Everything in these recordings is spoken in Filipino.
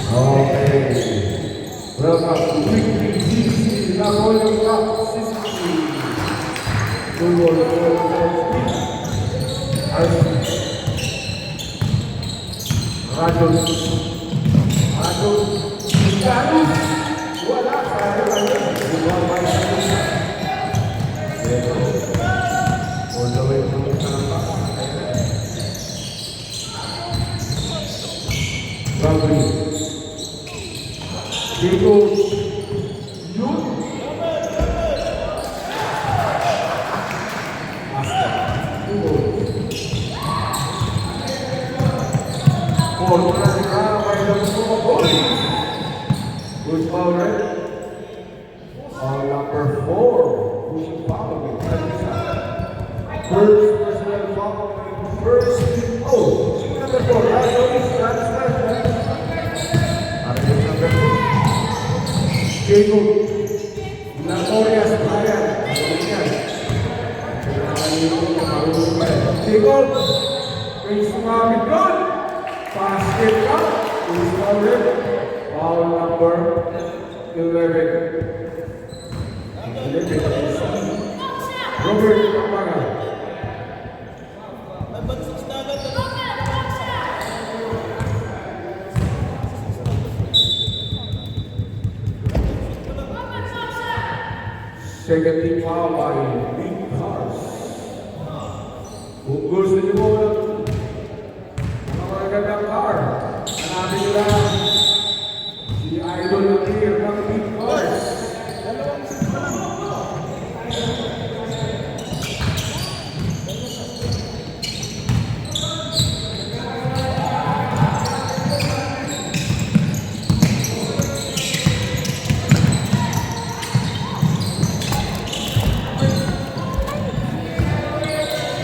Okay. Welcome to Weekly GC Napoleon Cup 60. Football Rajos Ganos wala sa all the way from Gabri Diego Yun Asta Who's foul, right? Number 4. Who's foul? First personal foul. First. Oh, number 4. That's number 4. Jacob. Notorious Brian. Jacob. May sumamit doon. Basket ka. Who's foul? Foul number 11. Robert Kapanga. Second team foul by Big Cars. Kung gusto niyo mo ng mga magagandang car, hanapin nyo lang si Idol ng Clear ng Big Cars.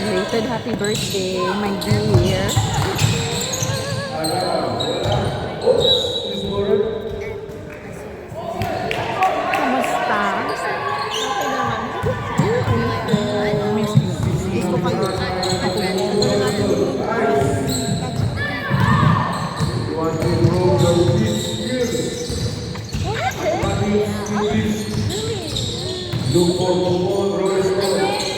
Belated happy birthday, my dear. Kamusta? Okay naman. Gusto kayo. Look for more roller score.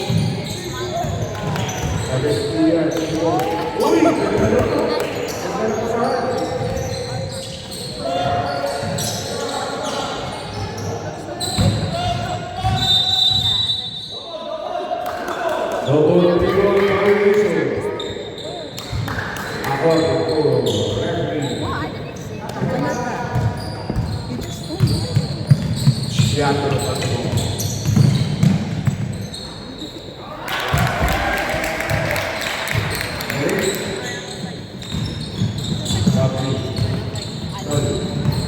Double goal violation. Ako referee. Teatro Patro.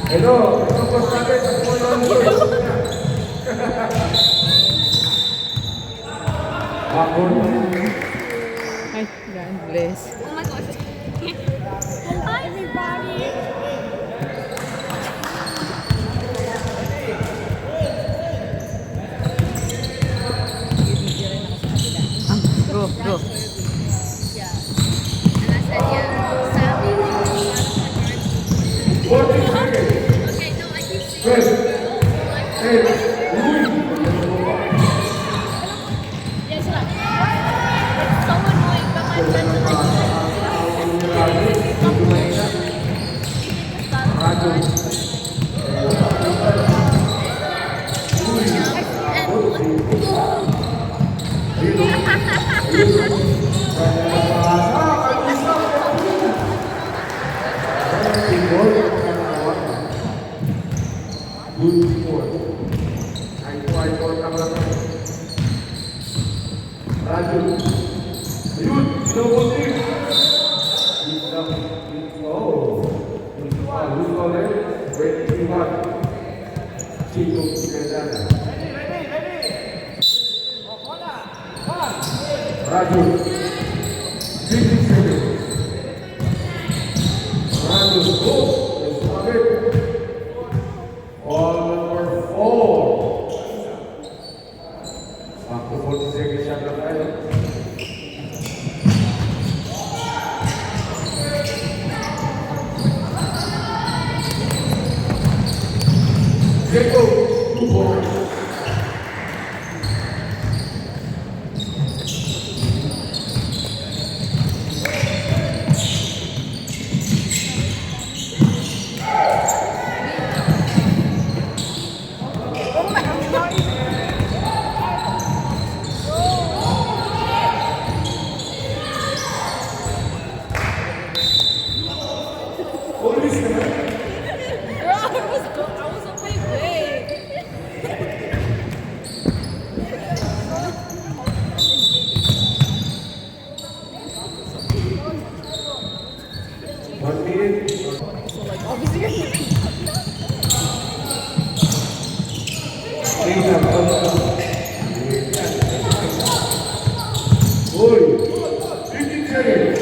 Hello, ito po sa akin, ako lang po. Ako Ay, God bless. Oh my gosh. Hi everybody. Go. Nasa niya sa amin. 40 seconds. Okay, no, I keep saying. Yes, sir. It's so annoying but my friends are Good sport. Ay, tama. Raju. Ayun, double team. Oh. Who's called it? Great team one. Chico Quintana. Raju. 50 seconds. Raju, go. Let's have it. Ball number 4. Back to 40 seconds shot na tayo. Jacob, 2 points. Always naman. Girl, I was on my way. 1 minute. Tingnan, Uy! 15 seconds.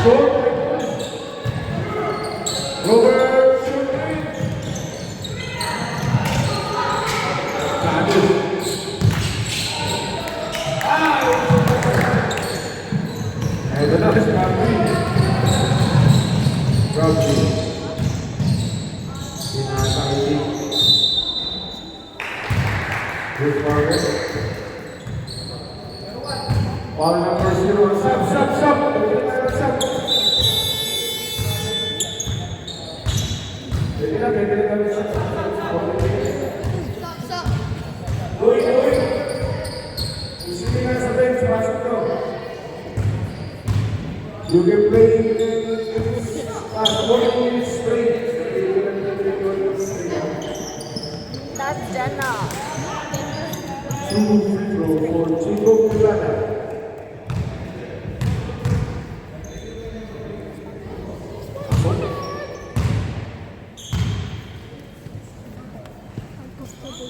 Short. Robert Shortly. Sabi. Ito na si Robby. Robby. Sinasakit. Good forward. Ball number 0. Sub. Sub. Pwede na kami sa Stop. Uy! Isipin nga sa bench, pasok to. You can play 40 minutes straight. That's Jenna. 2 free throw for Chico Pulana.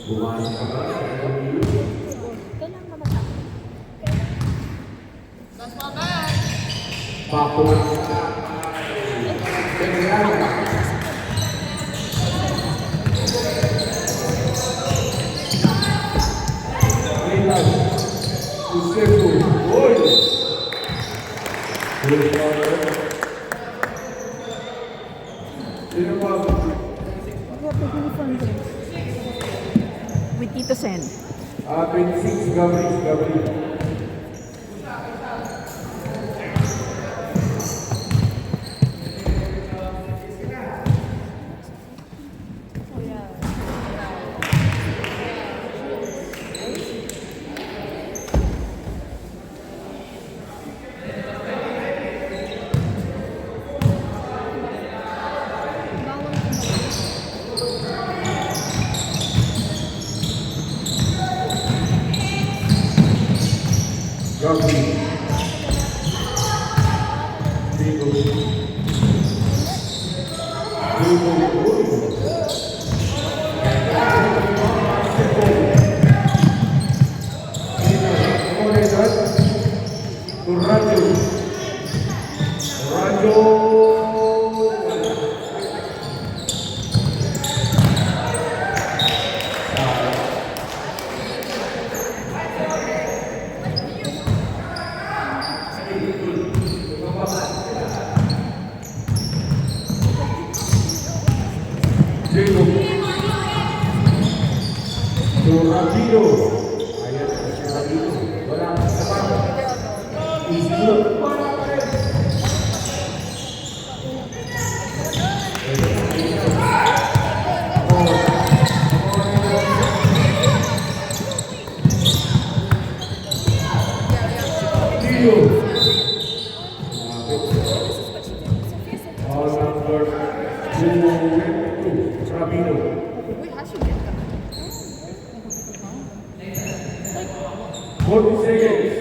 Bumasok ka ba? Kailangan naman ako. That's my man. Papo. Kailangan. Milan. Usefu. Oy! Good forward. Sino pa? With Tito Sen. 26, Gabri. Gabri. Diego. Rabino. Ayan, si Rabino. Wala kang sama. Islo. All number 2, Rabino. Wait, how should we get that? 40 seconds.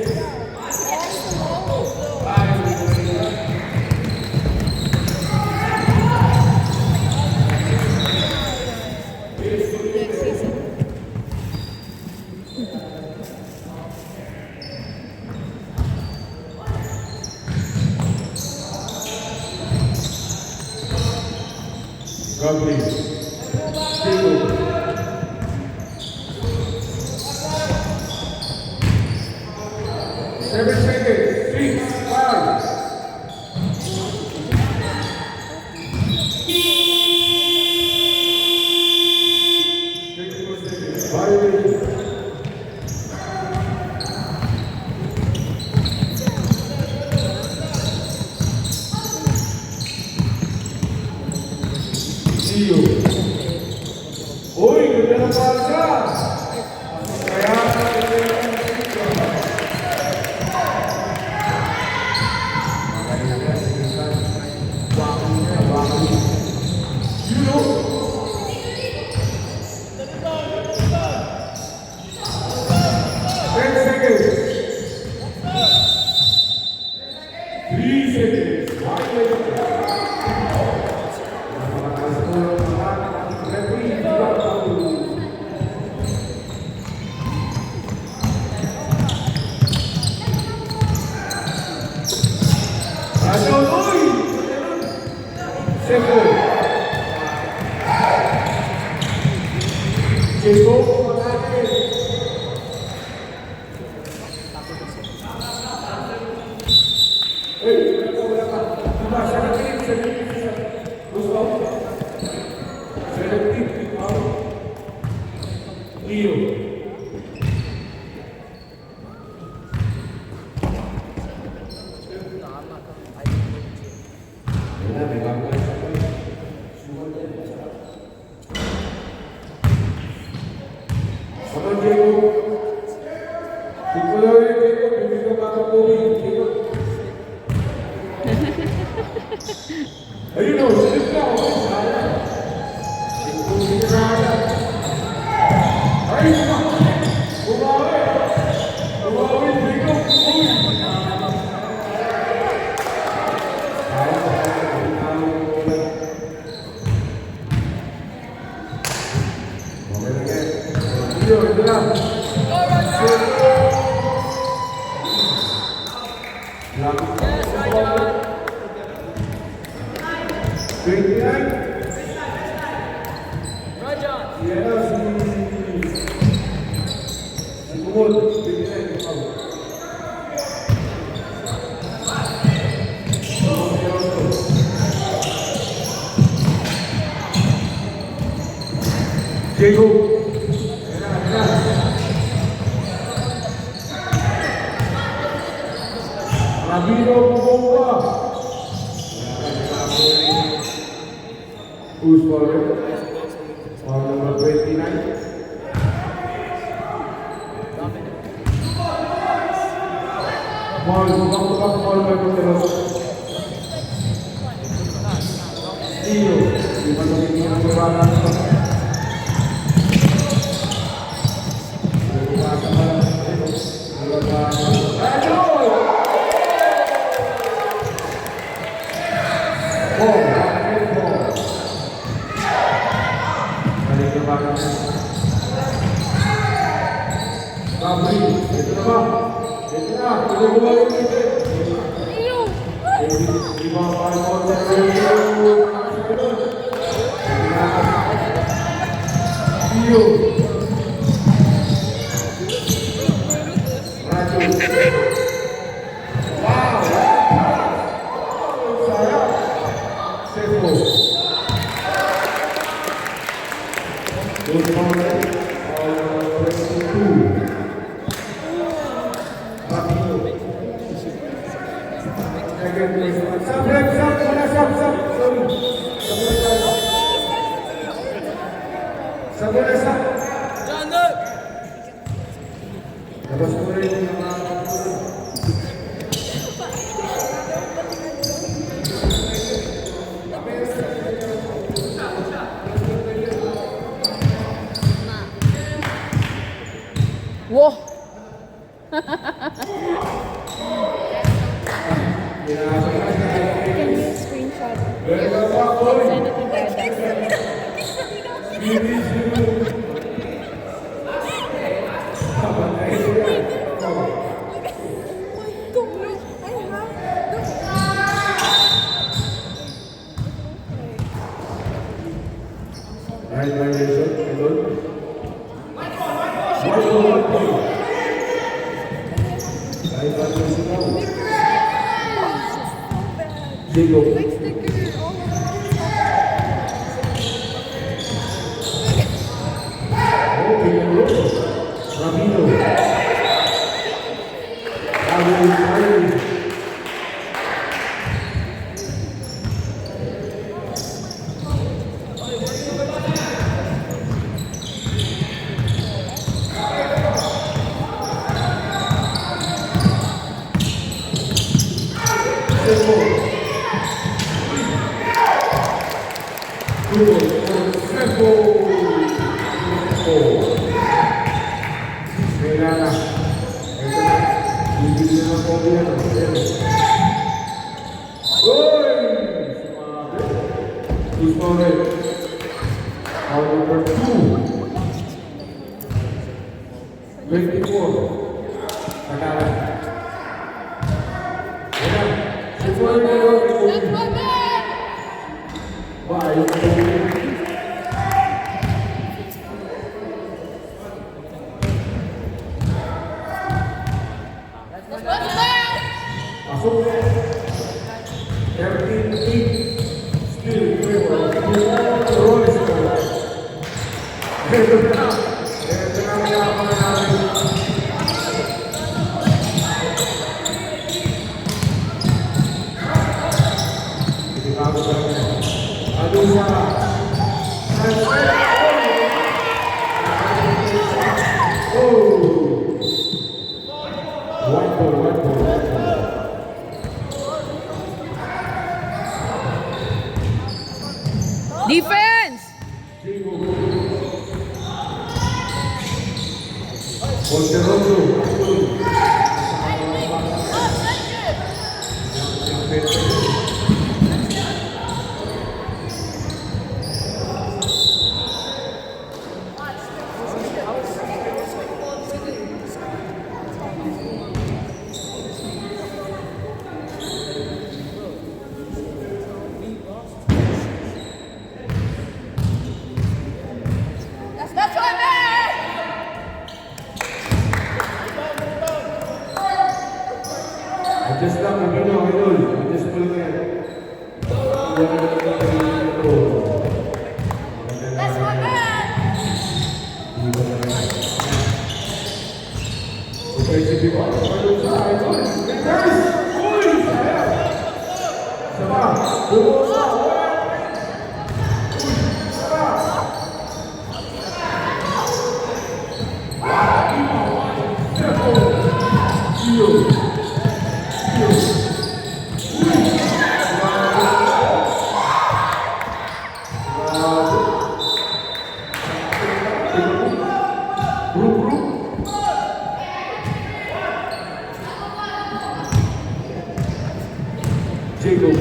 God please. Diego. 7 seconds. 6, 5. Dio. Uy, ganda na pasa. Kaya ayun o, silip ka o. Ay, bumawi. Bumawi, Jacob. Ito lang. Diego. Ramiro Bomba. Who's for it? On number 29. Ball, back-to-back ball by Monteros. Dio. Di ba tumingin ang baba natin? Wow! Can you screenshot? Send it to Good for Sempo. Kailangan. Ito na. Bibili na ng Kobe yan. Uy! Sumabi. Foul number 2. 24. Katalan. Ayan. Sumabi na yun. Ayaw ko. Pasok. 13-8. Still Rollins ko. Ito na. Ito na mayabang namin. Hindi bago sa akin. Ano siya? Oh! One ball. Defense! Ponteroso. That's what man! Adjust lang, idol. Adjust mo lang yan. That's what man! Okay, sige po. Idol sa idol. Reverse! Uy! Sayang! Sama! Bumusa! Sama! Jacob.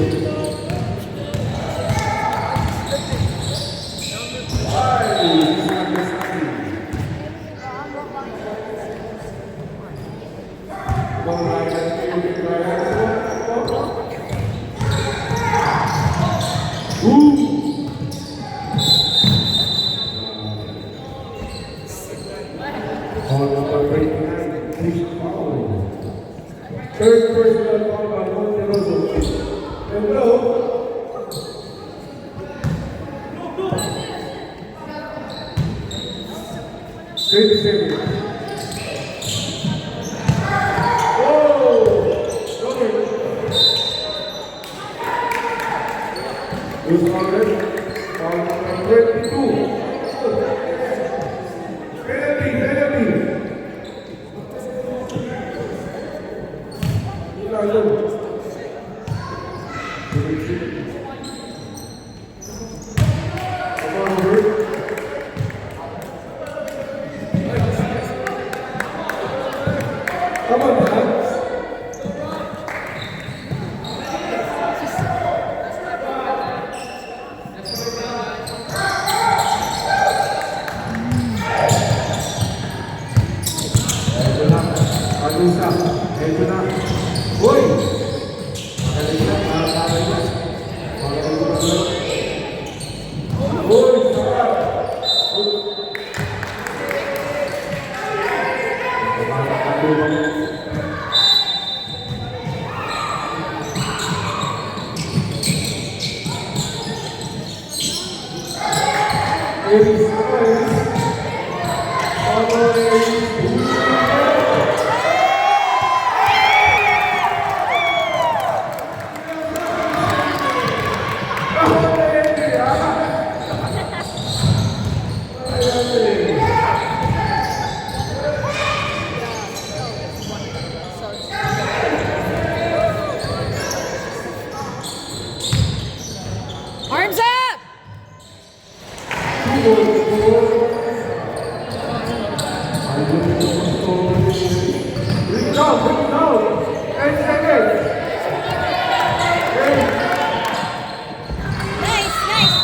Third personal foul by Monteroso. Hello. 37. Oh! Okay. Who's fouled? Foul number 22. Penalty. Come on, man. Ito na. Panusa. Ito na. Uy! Magaling na. Nakakabay na. Magaling na. Uy! Sarap! Arms up! Bring it down. 10 seconds. Nice, nice.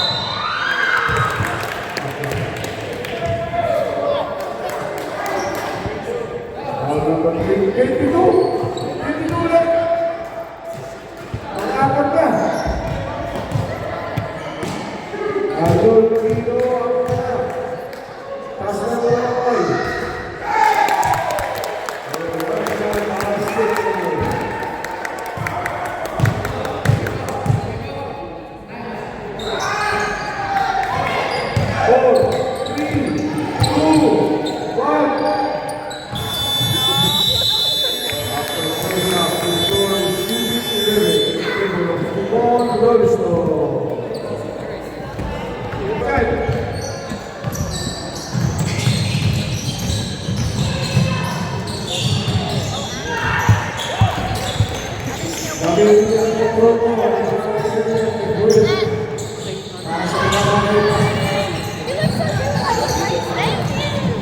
Ball number 22 ulit. Ang-apat na. Adol Pino ang kaya. Taas na mo ang kamay. Four, three, two, one. After first half, the score is 2-11 in favor of Kumon Rollisto. Okay. Sabi niya ang promo, ang sabi niya ang buhay. Nasa ibabaw. You look so good. Thank you.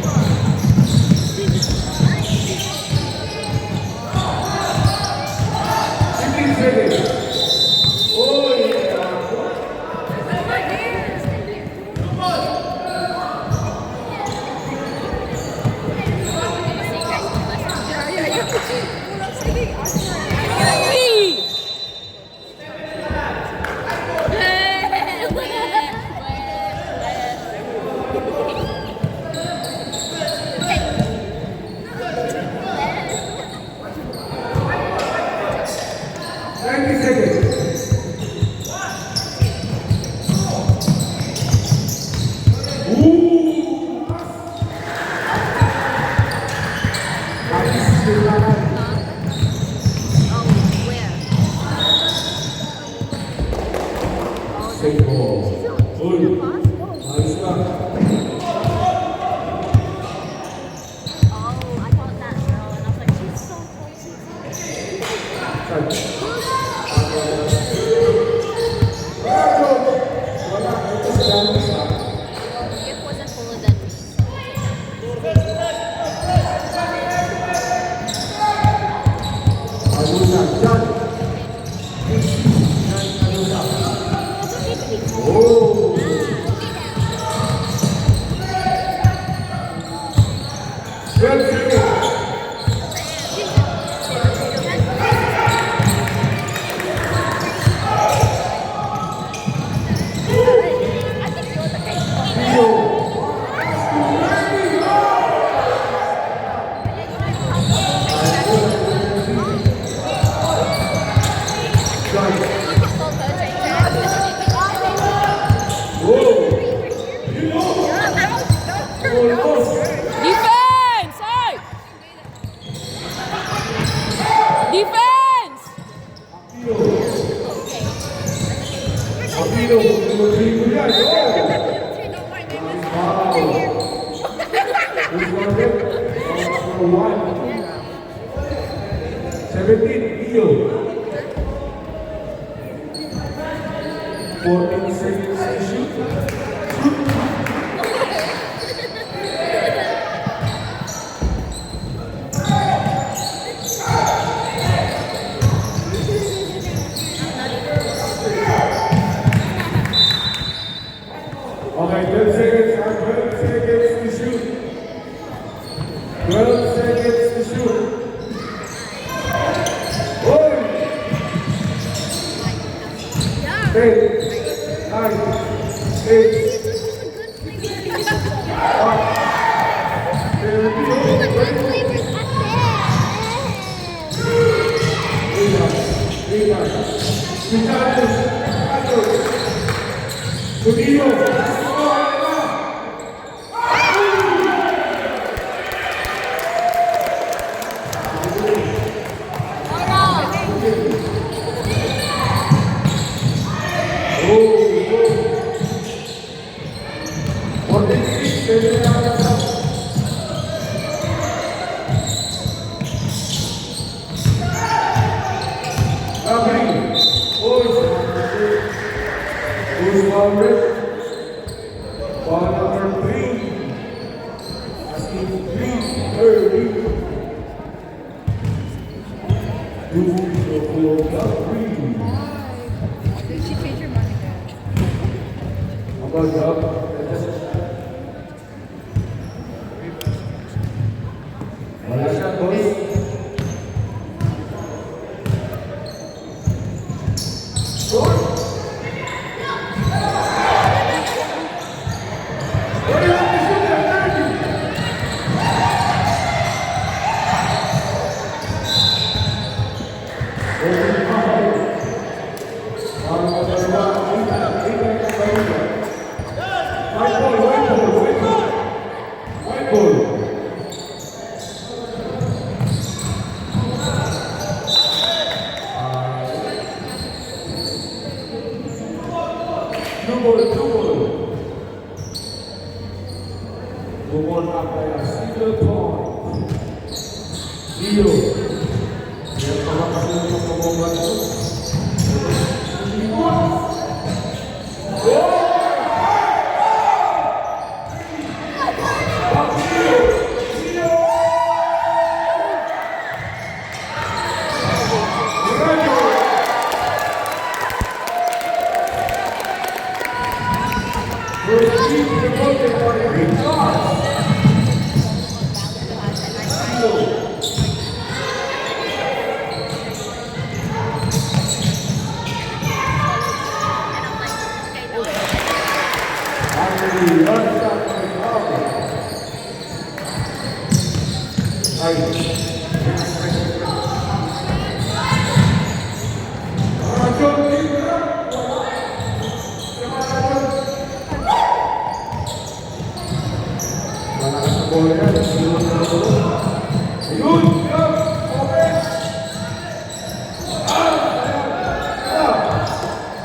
15 seconds. Oy! Safe ball. Uy, ayos na. Bravo! Wala, ito sa dami sa. Alusa, John. Alusa. Oh! 12 seconds. Defense! Ay! Defense! Aquino, dribble yan. Wow. Who's on it? Number 1. 17, Leo. 14 seconds to shoot. Okay, 12 seconds and 12 seconds to shoot. 12 seconds to shoot. Oi! 10, 9, 8, 100. Good job. Wala siya, boss. Good. Bumol na kaya single point. Dio. Yan pala kasi ng pagbubuhat ko.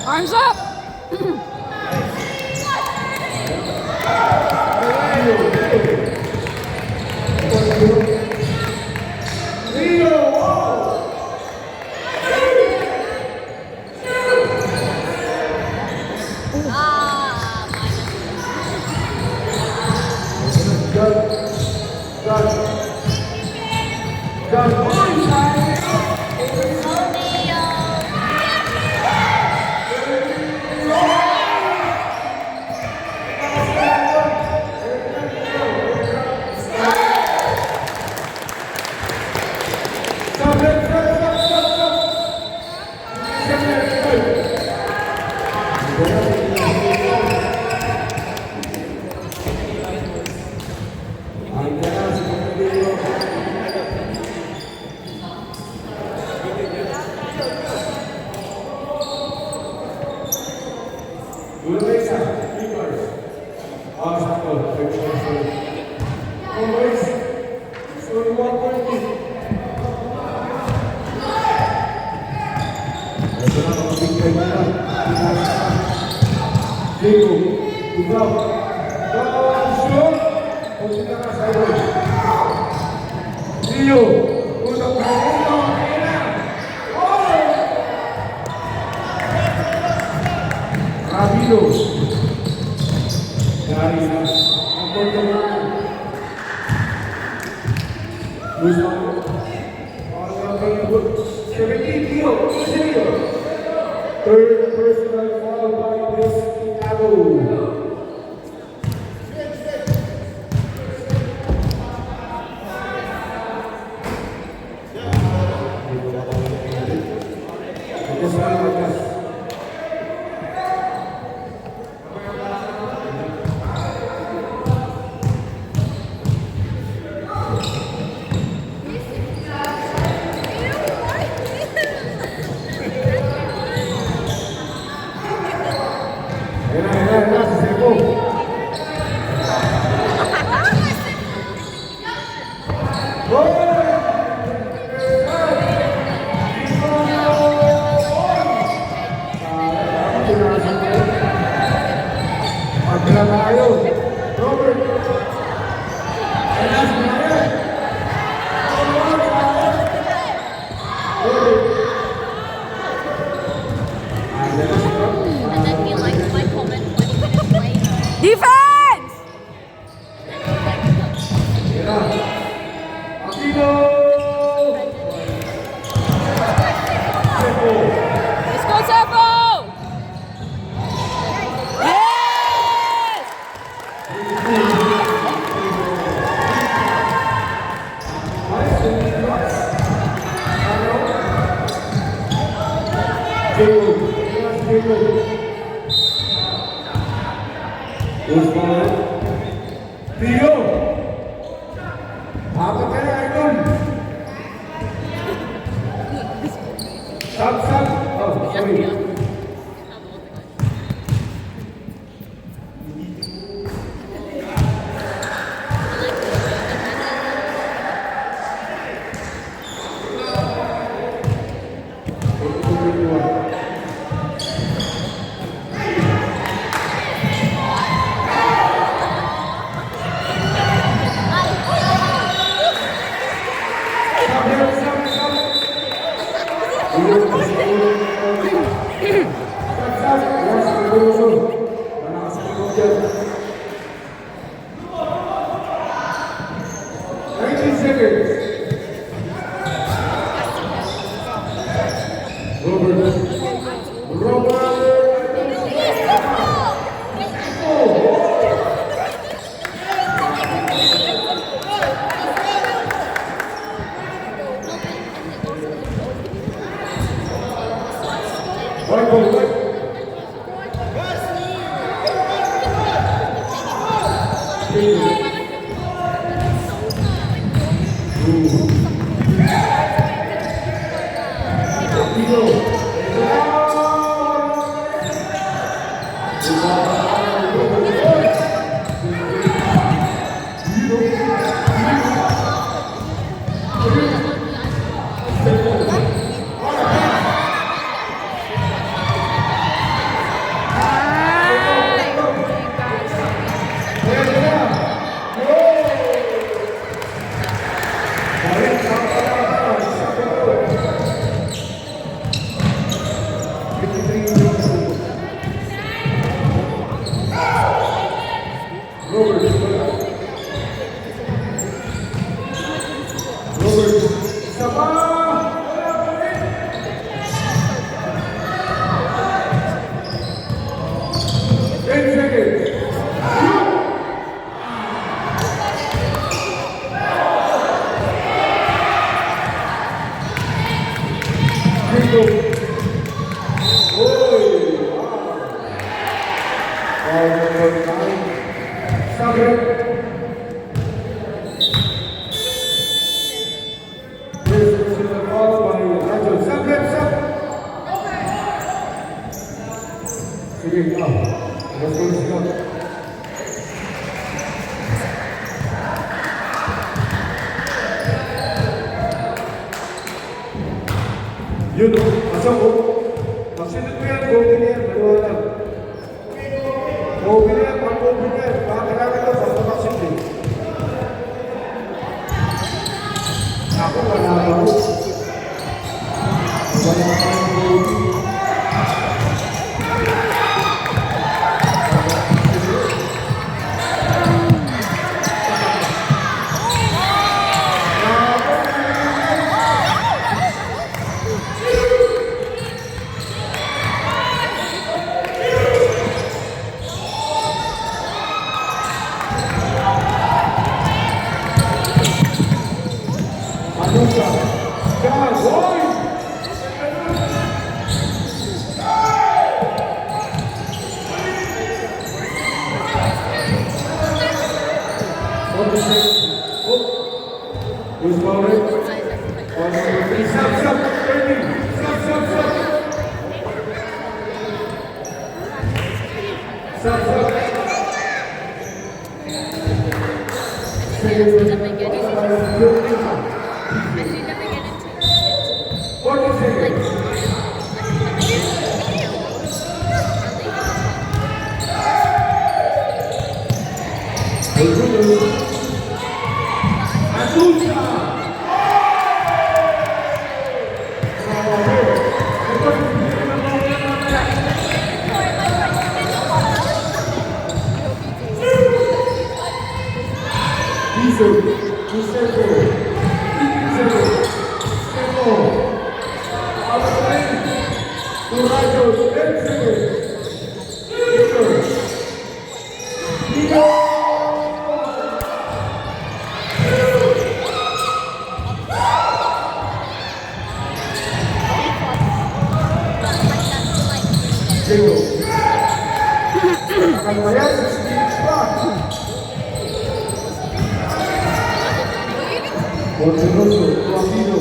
Arms up! Third personal foul by Miss Chicago. Defense! Let's go, Sefo! Yeah! Who's followed? Tio! Apat ka na, Idol! Stop, stop! Oh, sorry. Yun, pasok ko. Magsunod mo yan, go-open yan, maliwanag. Go-open yan, pag-open yan, kailangan ito, pag-pasok din. Ako, wala ako. Wala ako. Who's following? Stop, stop, stop, stop, stop. Stop, stop. Akan bayar 60 Monteroso, Aquino,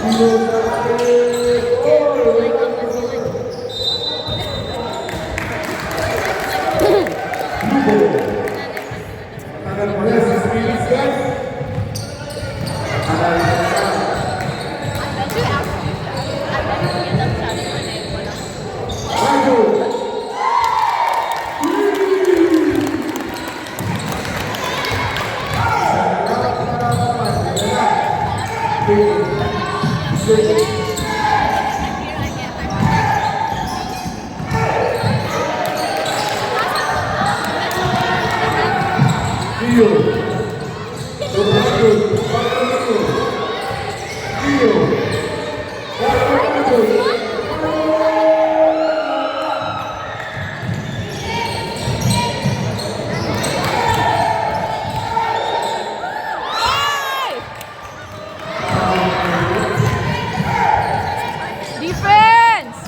Aquino sa ating goal! Lugo. Tagal pa yan, 6 minutes guys. Tagal pa yan. Rajo. Dio. Defense!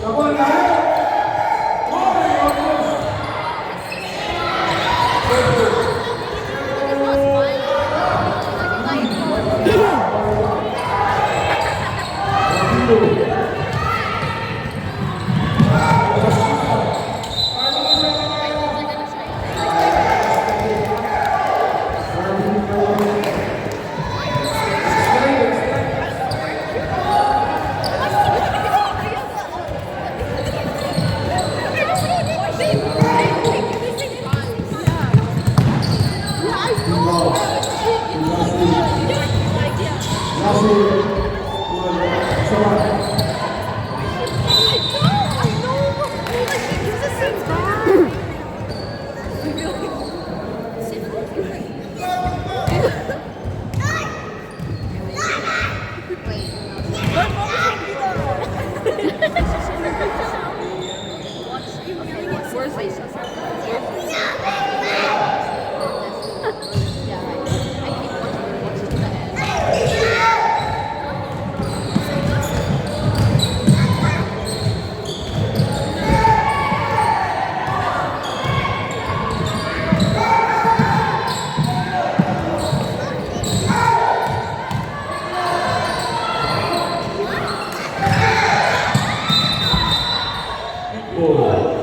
Come on, guys. ball.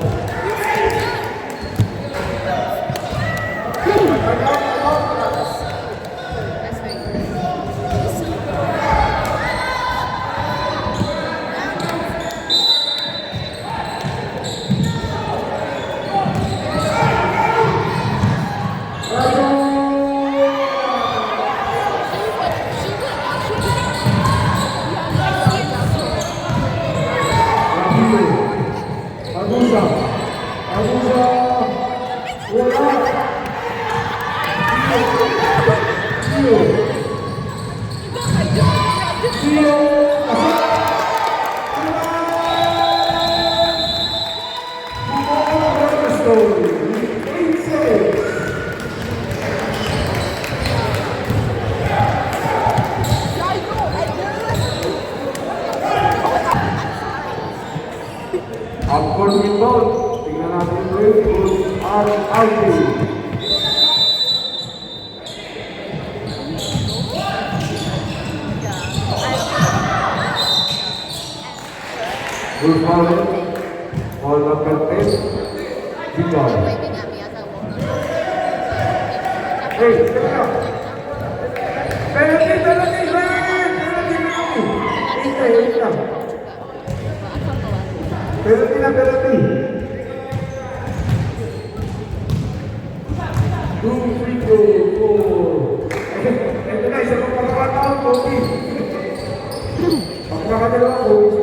That's very good. Agusa. Agusa. Wala. Gio. Gio. Upward inbound. Tingnan natin ito yung RRT. Good foul. Foul number 10. Bigay. Hey, teka. Penalty, penalty, Ryan! Penalty, penalty. Wait lang. Penalty na, penalty. 2, 3, 4. Ito na, isa pang pagkakataon, Kobe. Pagkakadalawa, Kobe.